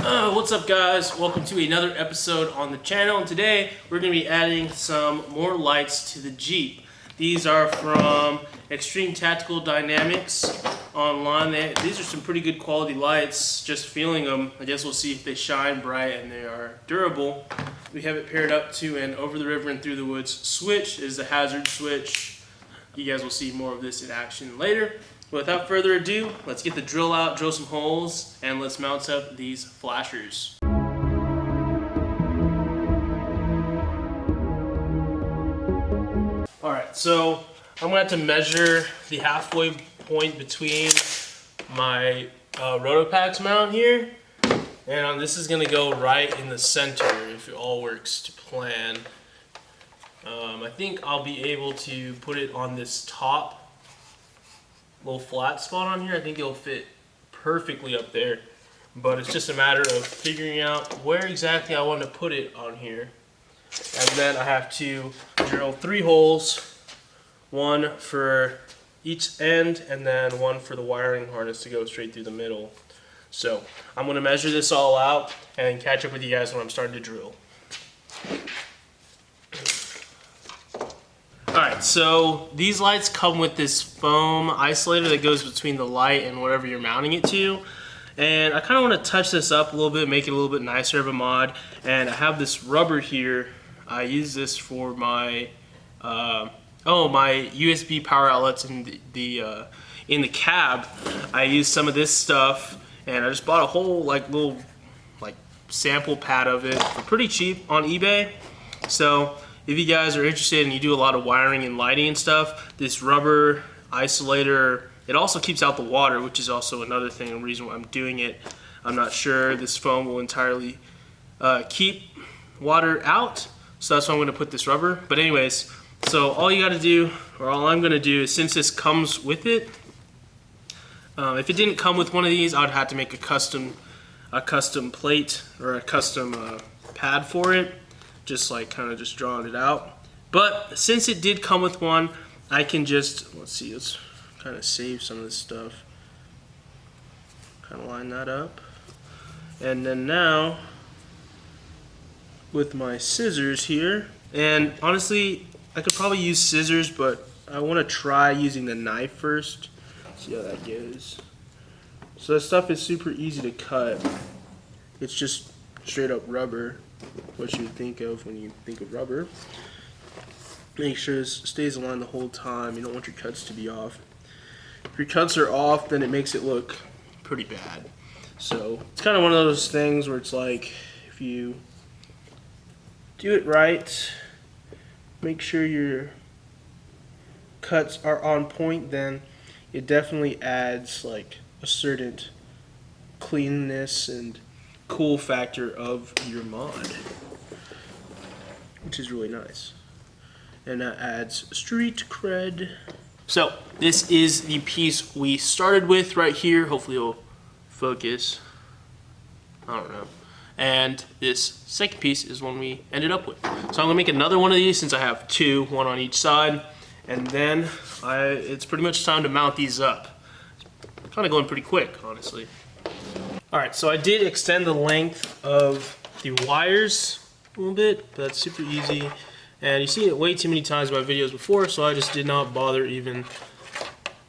What's up guys? Welcome to another episode on the channel, and today we're going to be adding some more lights to the Jeep. These are from Extreme Tactical Dynamics online. These are some pretty good quality lights. Just feeling them, I guess we'll see if they shine bright and they are durable. We have it paired up to an over the river and through the woods switch. It is the hazard switch. You guys will see more of this in action later. Without further ado, let's get the drill out, drill some holes, and let's mount up these flashers. Alright, so I'm going to have to measure the halfway point between my Rotopax mount here. And this is going to go right in the center if it all works to plan. I think I'll be able to put it on this top little flat spot on here. I think it'll fit perfectly up there, but it's just a matter of figuring out where exactly I want to put it on here. And then I have to drill 3 holes, one for each end and then one for the wiring harness to go straight through the middle. So I'm going to measure this all out and catch up with you guys when I'm starting to drill. Alright, so these lights come with this foam isolator that goes between the light and whatever you're mounting it to. And I kind of want to touch this up a little bit, make it a little bit nicer of a mod. And I have this rubber here. I use this for my my USB power outlets in the cab. I use some of this stuff, and I just bought a whole little sample pad of it for pretty cheap on eBay. So if you guys are interested and you do a lot of wiring and lighting and stuff, this rubber isolator, it also keeps out the water, which is also another thing, a reason why I'm doing it. I'm not sure this foam will entirely keep water out, so that's why I'm going to put this rubber. But anyways, so all you got to do, or all I'm going to do, is since this comes with it, if it didn't come with one of these, I'd have to make a custom plate or a custom pad for it. Just kind of just drawing it out. But since it did come with one, I can just, let's kind of save some of this stuff. Kind of line that up. And then now, with my scissors here, and honestly, I could probably use scissors, but I want to try using the knife first. See how that goes. So this stuff is super easy to cut. It's just straight up rubber. What you would think of when you think of rubber. Make sure this stays aligned the whole time. You don't want your cuts to be off. If your cuts are off, then it makes it look pretty bad. So it's kind of one of those things where it's like, if you do it right, make sure your cuts are on point, then it definitely adds a certain cleanness and cool factor of your mod, which is really nice, and that adds street cred. So this is the piece we started with right here. Hopefully it'll focus. I don't know. And this second piece is one we ended up with. So I'm gonna make another one of these since I have 2, one on each side, and then it's pretty much time to mount these up. It's kind of going pretty quick, honestly. Alright, so I did extend the length of the wires a little bit, but that's super easy. And you've seen it way too many times in my videos before, so I just did not bother even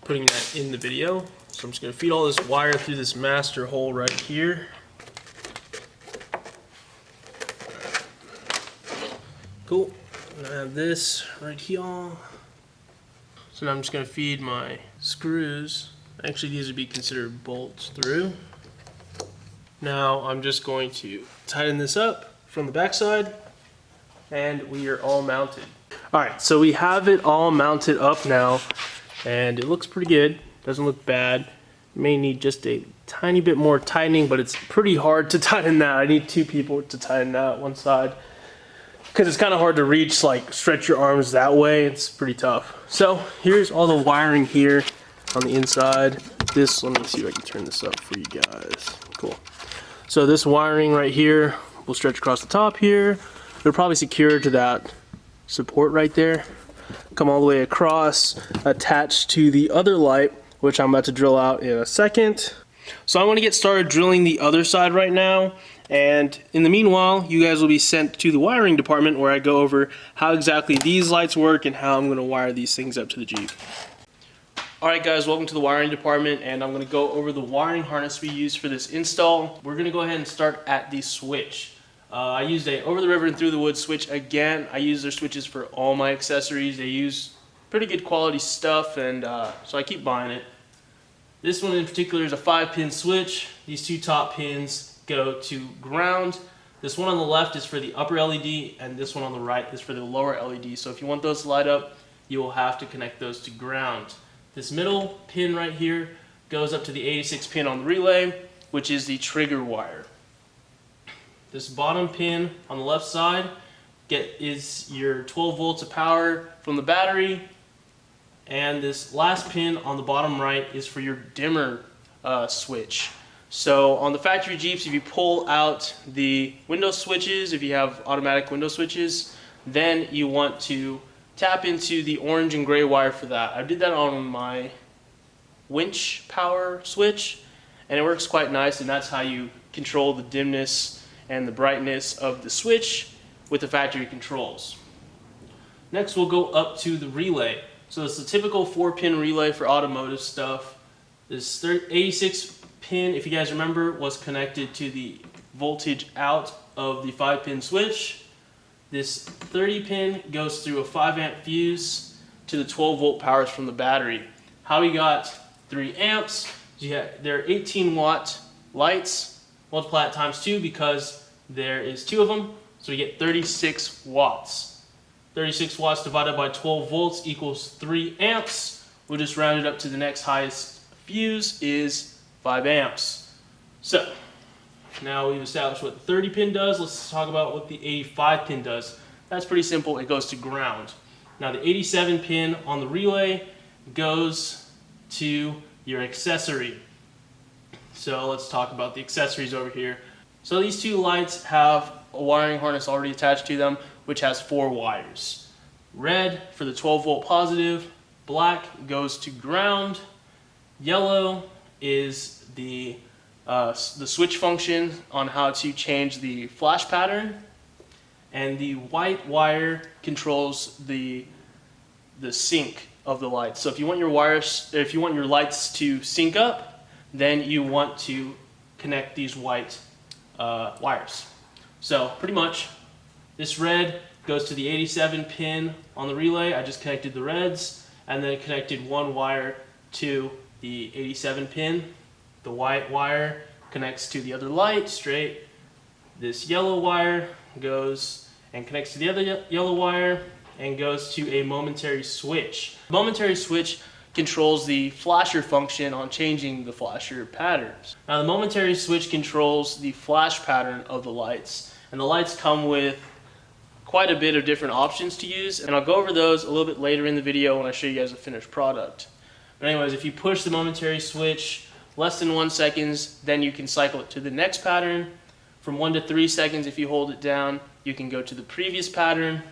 putting that in the video. So I'm just going to feed all this wire through this master hole right here. Cool. And I have this right here. So now I'm just going to feed my screws. Actually, these would be considered bolts through. Now I'm just going to tighten this up from the backside, and we are all mounted. Alright, so we have it all mounted up now, and it looks pretty good. Doesn't look bad. May need just a tiny bit more tightening, but it's pretty hard to tighten that. I need 2 people to tighten that one side, because it's kind of hard to reach, stretch your arms that way. It's pretty tough. So here's all the wiring here on the inside. Let me see if I can turn this up for you guys. Cool. So this wiring right here will stretch across the top here. It'll probably secure to that support right there. Come all the way across, attach to the other light, which I'm about to drill out in a second. So I'm going to get started drilling the other side right now, and in the meanwhile you guys will be sent to the wiring department where I go over how exactly these lights work and how I'm going to wire these things up to the Jeep. Alright guys, welcome to the wiring department, and I'm going to go over the wiring harness we use for this install. We're going to go ahead and start at the switch. I used a over the river and through the woods switch again. I use their switches for all my accessories. They use pretty good quality stuff, and so I keep buying it. This one in particular is a 5-pin switch. These two top pins go to ground. This one on the left is for the upper LED, and this one on the right is for the lower LED. So if you want those to light up, you will have to connect those to ground. This middle pin right here goes up to the 86 pin on the relay, which is the trigger wire. This bottom pin on the left side is your 12 volts of power from the battery. And this last pin on the bottom right is for your dimmer switch. So on the factory Jeeps, if you pull out the window switches, if you have automatic window switches, then you want to tap into the orange and gray wire for that. I did that on my winch power switch, and it works quite nice, and that's how you control the dimness and the brightness of the switch with the factory controls. Next we'll go up to the relay. So it's the typical 4-pin relay for automotive stuff. This 86 pin, if you guys remember, was connected to the voltage out of the 5-pin switch. This 30 pin goes through a 5-amp fuse to the 12-volt powers from the battery. How we got 3 amps, there are 18-watt lights, multiply it times 2 because there is 2 of them, so we get 36 watts. 36 watts divided by 12 volts equals 3 amps. We'll just round it up to the next highest fuse is 5 amps. So now we've established what the 30 pin does. Let's talk about what the 85 pin does. That's pretty simple. It goes to ground. Now the 87 pin on the relay goes to your accessory. So let's talk about the accessories over here. So these two lights have a wiring harness already attached to them, which has 4 wires. Red for the 12-volt positive, black goes to ground, yellow is the switch function on how to change the flash pattern, and the white wire controls the sync of the lights. So if you want your lights to sync up, then you want to connect these white wires. So pretty much this red goes to the 87 pin on the relay. I just connected the reds and then connected 1 wire to the 87 pin. The white wire connects to the other light straight. This yellow wire goes and connects to the other yellow wire and goes to a momentary switch. The momentary switch controls the flasher function on changing the flasher patterns. Now the momentary switch controls the flash pattern of the lights, and the lights come with quite a bit of different options to use, and I'll go over those a little bit later in the video when I show you guys the finished product. But anyways, if you push the momentary switch less than 1 second, then you can cycle it to the next pattern. From 1 to 3 seconds, if you hold it down, you can go to the previous pattern.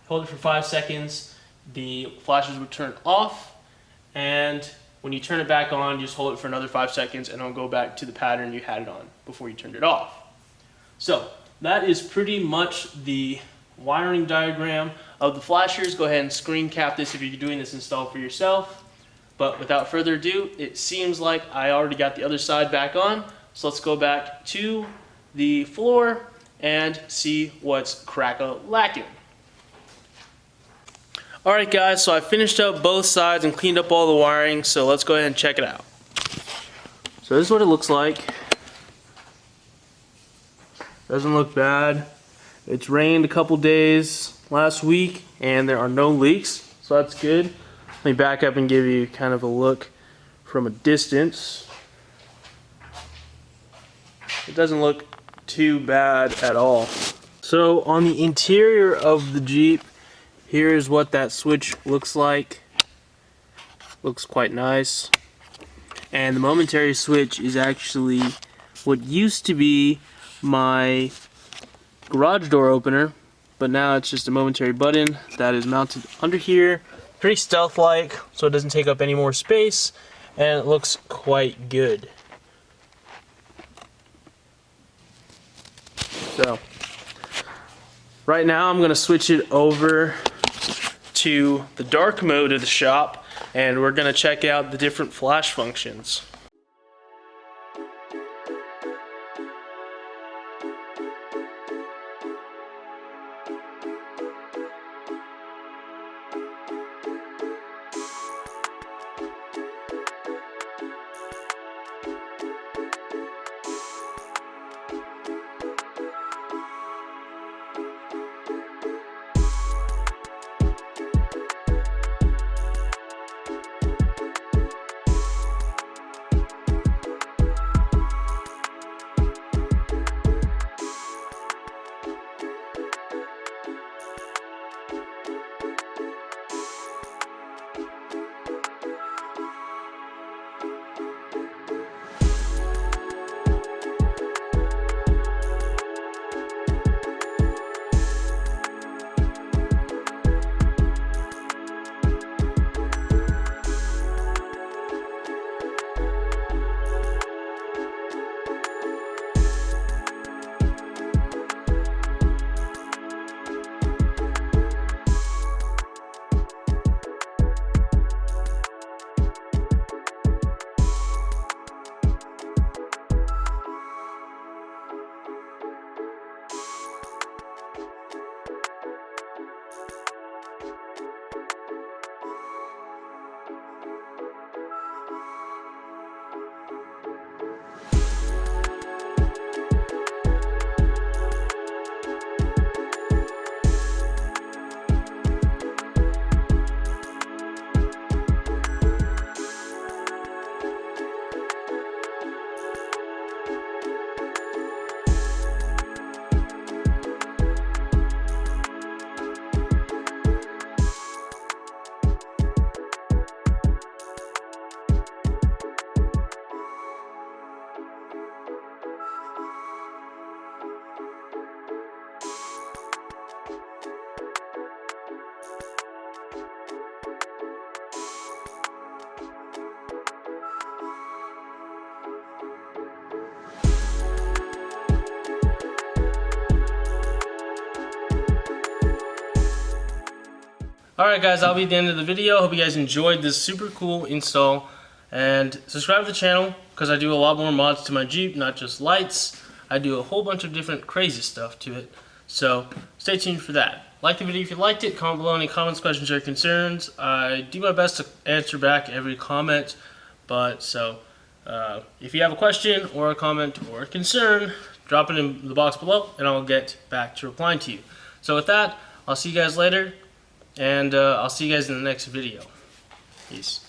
Hold it for 5 seconds, the flashes would turn off, and when you turn it back on, just hold it for another 5 seconds and it'll go back to the pattern you had it on before you turned it off. So that is pretty much the wiring diagram of the flashers. Go ahead and screen cap this if you're doing this install for yourself. But without further ado, it seems like I already got the other side back on. So let's go back to the floor and see what's crack-a-lackin'. Alright guys, so I finished up both sides and cleaned up all the wiring, so let's go ahead and check it out. So this is what it looks like. Doesn't look bad. It's rained a couple days last week and there are no leaks, so that's good. Let me back up and give you kind of a look from a distance. It doesn't look too bad at all. So on the interior of the Jeep, here's what that switch looks like. Looks quite nice. And the momentary switch is actually what used to be my garage door opener, but now it's just a momentary button that is mounted under here. Pretty stealth-like, so it doesn't take up any more space, and it looks quite good. So right now I'm going to switch it over to the dark mode of the shop, and we're going to check out the different flash functions. Alright guys, that'll be the end of the video. Hope you guys enjoyed this super cool install. And subscribe to the channel because I do a lot more mods to my Jeep, not just lights. I do a whole bunch of different crazy stuff to it. So stay tuned for that. Like the video if you liked it. Comment below any comments, questions, or concerns. I do my best to answer back every comment. But if you have a question or a comment or a concern, drop it in the box below and I'll get back to replying to you. So with that, I'll see you guys later. And I'll see you guys in the next video. Peace.